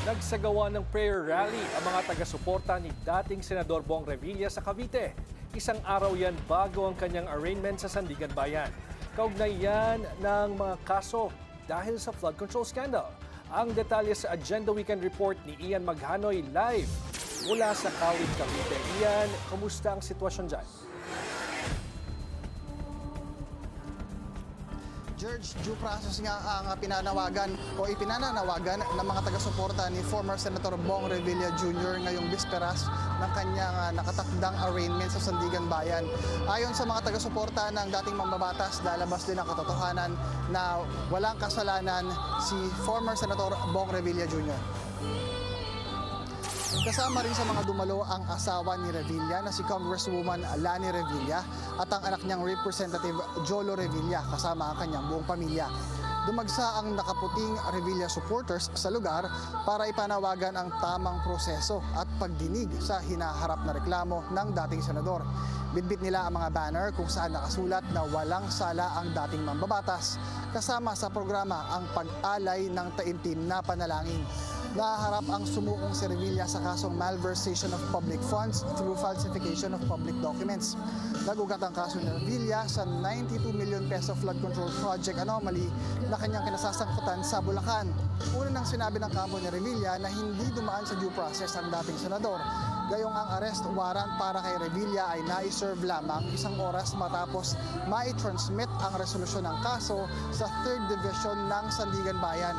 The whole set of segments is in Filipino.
Nagsagawa ng prayer rally ang mga taga-suporta ni dating Senador Bong Revilla sa Cavite. Isang araw yan bago ang kanyang arraignment sa Sandigan Bayan. Kaugnay yan ng mga kaso dahil sa flood control scandal. Ang detalye sa Agenda Weekend Report ni Ian Maghanoy live mula sa Kawit, Cavite. Ian, kumusta ang sitwasyon dyan? George, due process nga ang pinanawagan o ipinananawagan ng mga taga-suporta ni former Senator Bong Revilla Jr. ngayong bisperas ng kanyang nakatakdang arraignment sa Sandigan Bayan. Ayon sa mga taga-suporta ng dating mambabatas, lalabas din ang katotohanan na walang kasalanan si former Senator Bong Revilla Jr. Kasama rin sa mga dumalo ang asawa ni Revilla na si Congresswoman Lani Revilla at ang anak niyang Representative Jolo Revilla kasama ang kanyang buong pamilya. Dumagsa ang nakaputing Revilla supporters sa lugar para ipanawagan ang tamang proseso at pagdinig sa hinaharap na reklamo ng dating senador. Bitbit nila ang mga banner kung saan nakasulat na walang sala ang dating mambabatas kasama sa programa ang pag-alay ng taimtim na panalangin. Naharap ang sumukong si Revilla sa kasong malversation of public funds through falsification of public documents. Nagugat ang kaso ni Revilla sa 92 million peso flood control project anomaly na kanyang kinasasangkutan sa Bulacan. Una nang sinabi ng kampo ni Revilla na hindi dumaan sa due process ang dating senador. Gayong ang arrest warrant para kay Revilla ay nai-serve lamang isang oras matapos mai-transmit ang resolusyon ng kaso sa 3rd Division ng Sandigan Bayan.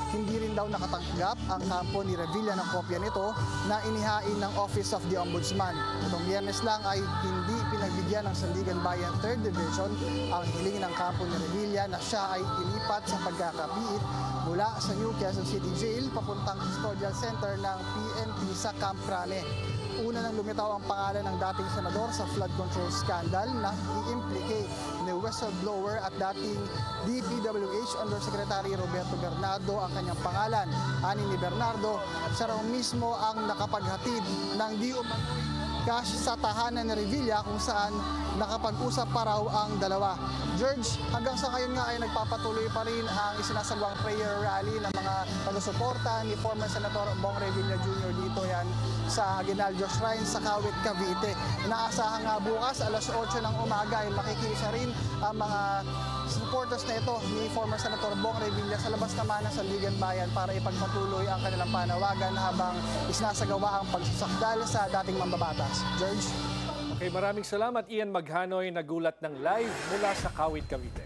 Hindi rin daw nakatanggap ang kampo ni Revilla ng kopya nito na inihain ng Office of the Ombudsman. Itong Biyernes lang ay hindi pinagbigyan ng Sandigan Bayan 3rd Division ang hiling ng kampo ni Revilla na siya ay ilipat sa pagkakapiit mula sa New Quezon City Jail papuntang Custodial Center ng PNP sa Camp Crame. Una nang lumitaw ang pangalan ng dating senador sa flood control scandal na i-implicate ni whistleblower at dating DPWH Undersecretary Roberto Bernardo ang kanyang pangalan. Ani ni Bernardo, siya raw mismo ang nakapaghatid ng di umano'y cash sa tahanan ni Revilla kung saan nakapag-usap pa raw ang dalawa. George, hanggang sa ngayon nga ay nagpapatuloy pa rin ang isinasagawang prayer rally ng mga taga-suporta ni former Senator Bong Revilla Jr. dito yan sa Aguinaldo Shrine sa Kawit, Cavite. Inaasahan nga bukas alas 8 ng umaga ay makikisa rin ang mga supporters na ito ni former Senator Bong Revilla sa labas naman ng Sandigan Bayan para ipagpatuloy ang kanilang panawagan habang isinasagawa ang pagsasakdal sa dating mambabatas. George? Okay, maraming salamat Ian Maghanoy, nagulat ng live mula sa Kawit, Cavite.